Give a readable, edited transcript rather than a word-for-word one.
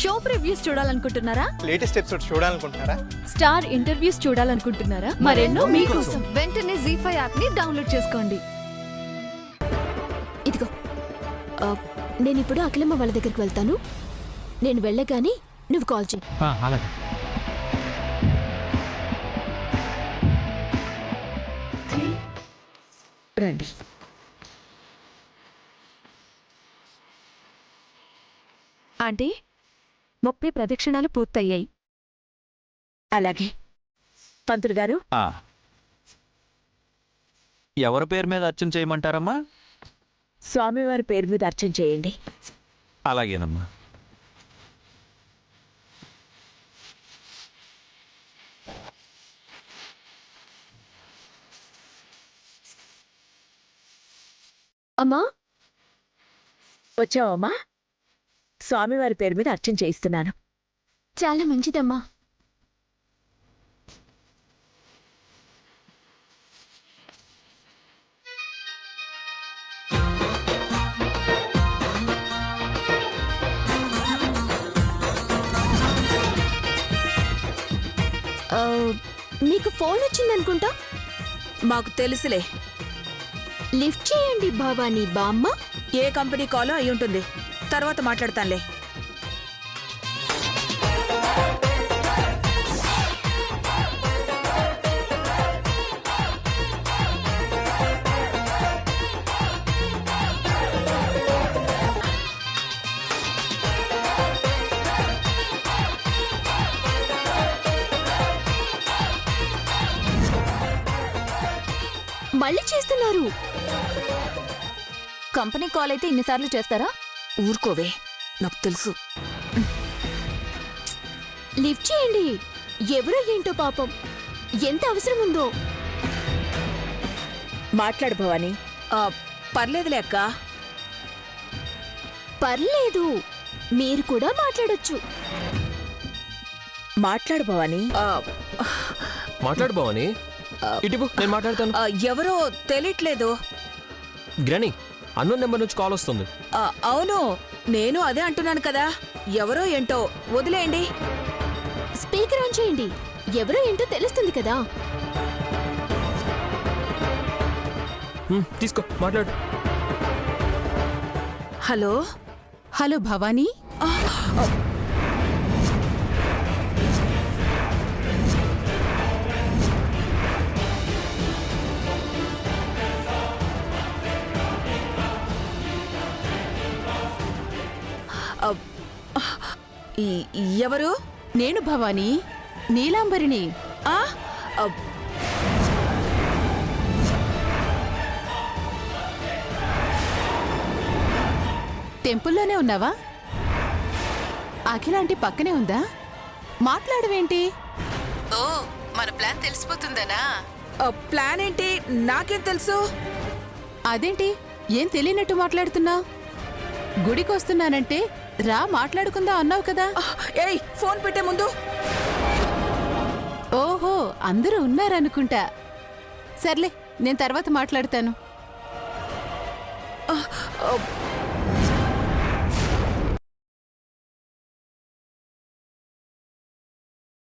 Show previews చూడాలనుకుంటున్నారా? Latest episode చూడాలనుకుంటున్నారా? Star interviews చూడాలనుకుంటున్నారా? మరెన్నో మీకోసం వెంటనే ZEE5 యాప్ ని డౌన్లోడ్ చేసుకోండి. ఇదిగో నేను ఇప్పుడు అఖిలమ్మ వాళ్ళ దగ్గరికి వెళ్తాను. నేను వెళ్ళగానే నువ్వు కాల్ చేయి. అలాగే. రండి. ఆంటీ 30 ప్రదక్షిణాలు పూర్తయ్యాయి. అలాగే పంతులు గారు, ఎవరి పేరు మీద అర్చన చేయమంటారమ్మా? స్వామివారి పేరు మీద అర్చన చేయండి. అలాగేనమ్మా. అమ్మా వచ్చావమ్మా? స్వామివారి పేరు మీద అర్చన చేయిస్తున్నాను. చాలా మంచిదమ్మా. మీకు ఫోన్ వచ్చిందనుకుంటా. మాకు తెలుసులే. లిఫ్ట్ చేయండి భవానీ బామ్మ. ఏ కంపెనీ కాలో అయి ఉంటుంది, తర్వాత మాట్లాడతానులే. మళ్ళీ చేస్తున్నారు. కంపెనీ కాల్ అయితే ఇన్నిసార్లు చేస్తారా? ఊరుకోవే, నాకు తెలుసు. లిఫ్ట్ చేయండి. ఎవరో ఏంటో పాపం, ఎంత అవసరం ఉందో. మాట్లాడు భవాని. పర్లేదులే అక్క. పర్లేదు, మీరు కూడా మాట్లాడొచ్చు. మాట్లాడు భవాని. మాట్లాడు భవాని. ఇటు నేను మాట్లాడతాను. ఎవరో తెలియట్లేదు. గ్రాని, అన్నోన్ నెంబర్ నుంచి కాల్ వస్తుంది. అవును, నేను అదే అంటున్నాను కదా. ఎవరో ఏంటో, వదిలేయండి. స్పీకర్ ఆన్ చేయండి. ఎవరో ఏంటో తెలుస్తుంది కదా. తీసుకో, మాట్లాడు. హలో. హలో భవానీ. ఎవరు? నేను భవానీ, నీలాంబరిని. టెంపుల్లోనే ఉన్నావా? అఖిలాంటి పక్కనే ఉందా? మాట్లాడవేంటి? ఓ, మన ప్లాన్ తెలిసిపోతుందనా? ప్లాన్ ఏంటి? నాకేం తెలుసు? అదేంటి ఏం తెలియనట్టు మాట్లాడుతున్నా? గుడికొస్తున్నానంటే రా మాట్లాడుకుందా అన్నావు కదా. ఏయ్, ఫోన్ పెట్టే ముందు. ఓహో, అందరూ ఉన్నారనుకుంటా. సర్లే, నేను తర్వాత మాట్లాడతాను.